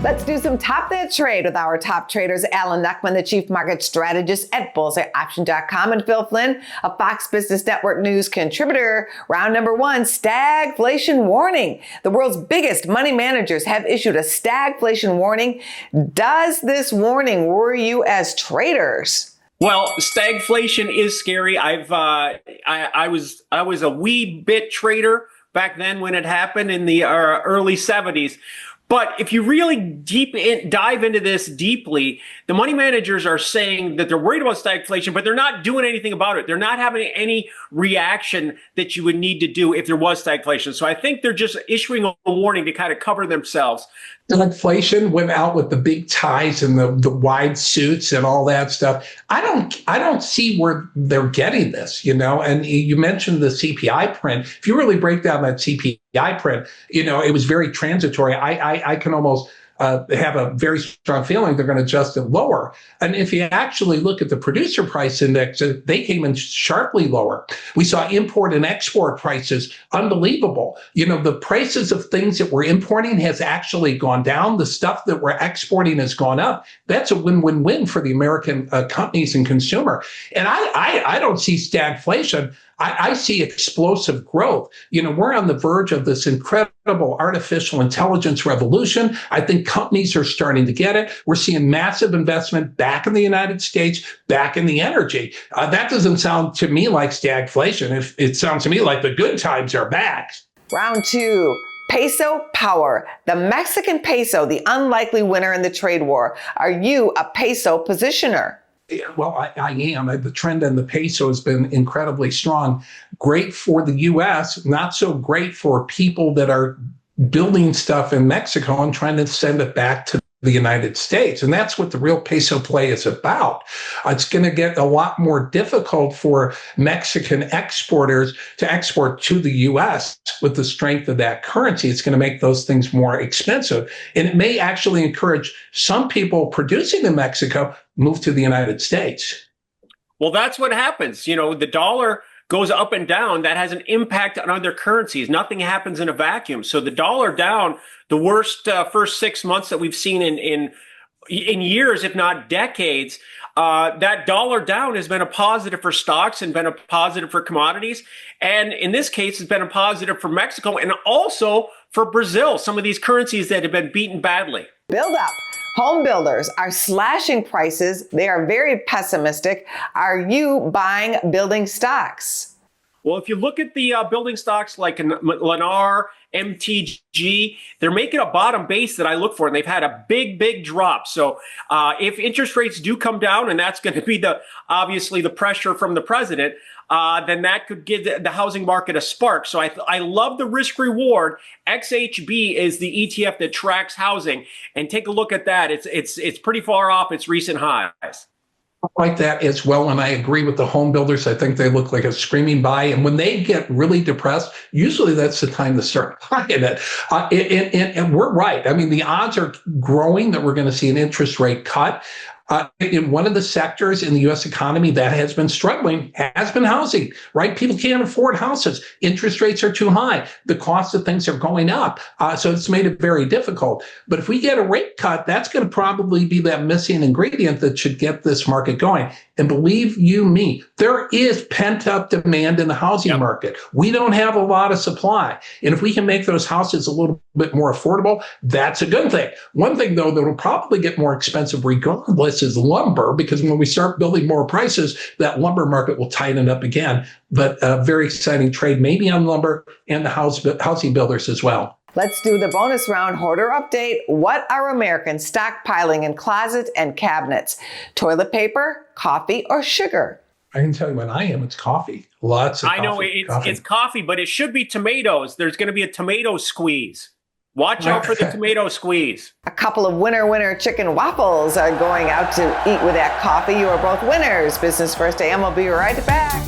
Let's do some Top That Trade with our top traders, Alan Knuckman, the chief market strategist at bullseyeoption.com, and Phil Flynn, a Fox Business Network news contributor. Round number one, stagflation warning. The world's biggest money managers have issued a stagflation warning. Does this warning worry you as traders? Well, stagflation is scary. I was a wee bit trader back then when it happened in the early 70s. But if you really dive into this deeply, the money managers are saying that they're worried about stagflation, but they're not doing anything about it. They're not having any reaction that you would need to do if there was stagflation. So I think they're just issuing a warning to kind of cover themselves. Stagflation went out with the big ties and the wide suits and all that stuff. I don't see where they're getting this, and you mentioned the CPI print. If you really break down that CPI print, it was very transitory. I can almost have a very strong feeling they're going to adjust it lower. And if you actually look at the producer price index, they came in sharply lower. We saw import and export prices, unbelievable. The prices of things that we're importing has actually gone down. The stuff that we're exporting has gone up. That's a win-win-win for the American companies and consumer. And I don't see stagflation. I see explosive growth. We're on the verge of this incredible artificial intelligence revolution. I think companies are starting to get it. We're seeing massive investment back in the United States, back in the energy. That doesn't sound to me like stagflation. It sounds to me like the good times are back. Round two. Peso power. The Mexican peso, the unlikely winner in the trade war. Are you a peso positioner? Well, I am. The trend in the peso has been incredibly strong. Great for the U.S., not so great for people that are building stuff in Mexico and trying to send it back to the United States. And that's what the real peso play is about. It's going to get a lot more difficult for Mexican exporters to export to the U.S. with the strength of that currency. It's going to make those things more expensive. And it may actually encourage some people producing in Mexico move to the United States. Well, that's what happens. The dollar goes up and down. That has an impact on other currencies. Nothing happens in a vacuum. So the dollar down, the worst first 6 months that we've seen in years, if not decades, that dollar down has been a positive for stocks and been a positive for commodities. And in this case, it's been a positive for Mexico and also for Brazil, some of these currencies that have been beaten badly. Build up. Home builders are slashing prices. They are very pessimistic. Are you buying building stocks? Well, if you look at the building stocks like Lennar, MTG, they're making a bottom base that I look for, and they've had a big drop. So if interest rates do come down, and that's going to be obviously the pressure from the president, then that could give the housing market a spark. So I love the risk reward. XHB is the ETF that tracks housing, and take a look at that. It's pretty far off its recent highs. Like that as well, and I agree with the home builders. I think they look like a screaming buy, and when they get really depressed, usually that's the time to start buying it. And we're right. I mean, the odds are growing that we're going to see an interest rate cut. In one of the sectors in the U.S. economy that has been struggling has been housing, right? People can't afford houses. Interest rates are too high. The cost of things are going up. So it's made it very difficult. But if we get a rate cut, that's going to probably be that missing ingredient that should get this market going. And believe you me, there is pent-up demand in the housing market. We don't have a lot of supply. And if we can make those houses a little bit more affordable, that's a good thing. One thing, though, that will probably get more expensive regardless is lumber, because when we start building more prices, that lumber market will tighten up again. But a very exciting trade, maybe on lumber and the housing builders as well. Let's do the bonus round hoarder update. What are Americans stockpiling in closets and cabinets? Toilet paper, coffee, or sugar? I can tell you what I am. It's coffee. Lots of coffee. I know it's coffee, but it should be tomatoes. There's going to be a tomato squeeze. Watch out for the tomato squeeze. A couple of winner chicken waffles are going out to eat with that coffee. You are both winners. Business First AM will be right back.